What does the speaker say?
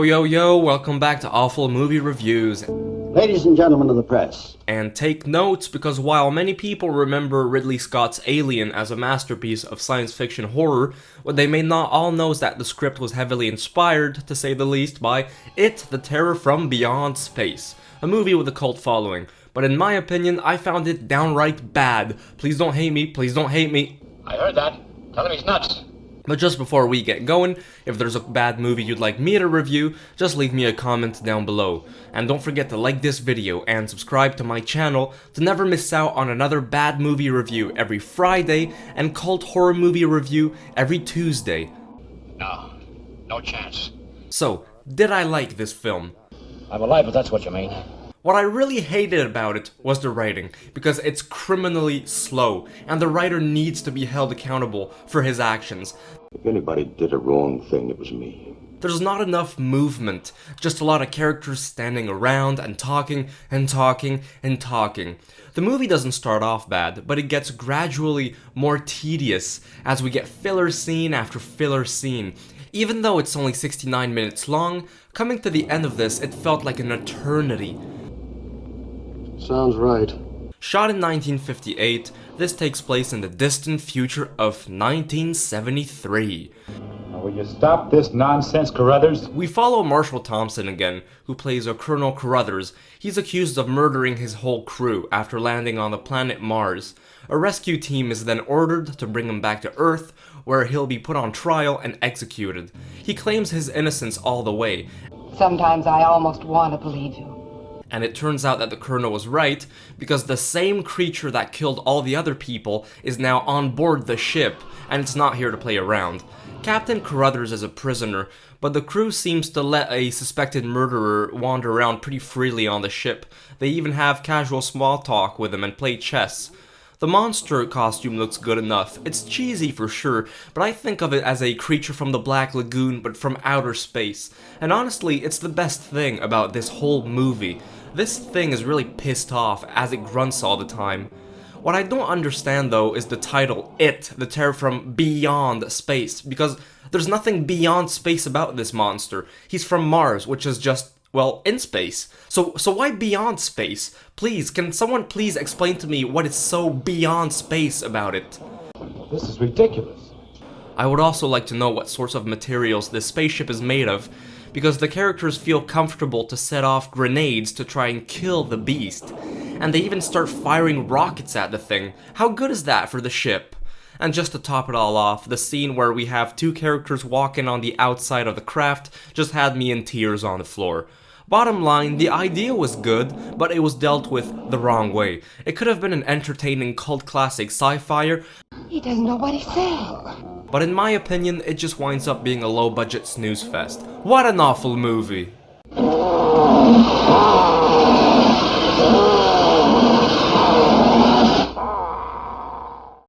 Yo, welcome back to Awful Movie Reviews. Ladies and gentlemen of the press. And take notes, because while many people remember Ridley Scott's Alien as a masterpiece of science fiction horror, what they may not all know is that the script was heavily inspired, to say the least, by It, the Terror from Beyond Space, a movie with a cult following. But in my opinion, I found it downright bad. Please don't hate me, please don't hate me. I heard that. Tell him he's nuts. But just before we get going, if there's a bad movie you'd like me to review, just leave me a comment down below. And don't forget to like this video and subscribe to my channel to never miss out on another bad movie review every Friday and cult horror movie review every Tuesday. No chance. So, did I like this film? I'm alive, if that's what you mean. What I really hated about it was the writing, because it's criminally slow, and the writer needs to be held accountable for his actions. If anybody did a wrong thing, it was me. There's not enough movement, just a lot of characters standing around and talking and talking and talking. The movie doesn't start off bad, but it gets gradually more tedious as we get filler scene after filler scene. Even though it's only 69 minutes long, coming to the end of this, it felt like an eternity. Sounds right. Shot in 1958, this takes place in the distant future of 1973. Now, will you stop this nonsense, Carruthers? We follow Marshall Thompson again, who plays a Colonel Carruthers. He's accused of murdering his whole crew after landing on the planet Mars. A rescue team is then ordered to bring him back to Earth, where he'll be put on trial and executed. He claims his innocence all the way. Sometimes I almost want to believe you. And it turns out that the Colonel was right, because the same creature that killed all the other people is now on board the ship, and it's not here to play around. Captain Carruthers is a prisoner, but the crew seems to let a suspected murderer wander around pretty freely on the ship. They even have casual small talk with him and play chess. The monster costume looks good enough. It's cheesy for sure, but I think of it as a creature from the Black Lagoon but from outer space. And honestly, it's the best thing about this whole movie. This thing is really pissed off as it grunts all the time. What I don't understand though is the title, It, the Terror from Beyond Space, because there's nothing beyond space about this monster. He's from Mars, which is just, well, in space. So why beyond space? Please, can someone please explain to me what is so beyond space about it? This is ridiculous. I would also like to know what sorts of materials this spaceship is made of, because the characters feel comfortable to set off grenades to try and kill the beast. And they even start firing rockets at the thing. How good is that for the ship? And just to top it all off, the scene where we have two characters walking on the outside of the craft just had me in tears on the floor. Bottom line, the idea was good, but it was dealt with the wrong way. It could have been an entertaining cult classic sci-fi. He doesn't know what he's saying. But in my opinion, it just winds up being a low-budget snooze fest. What an awful movie!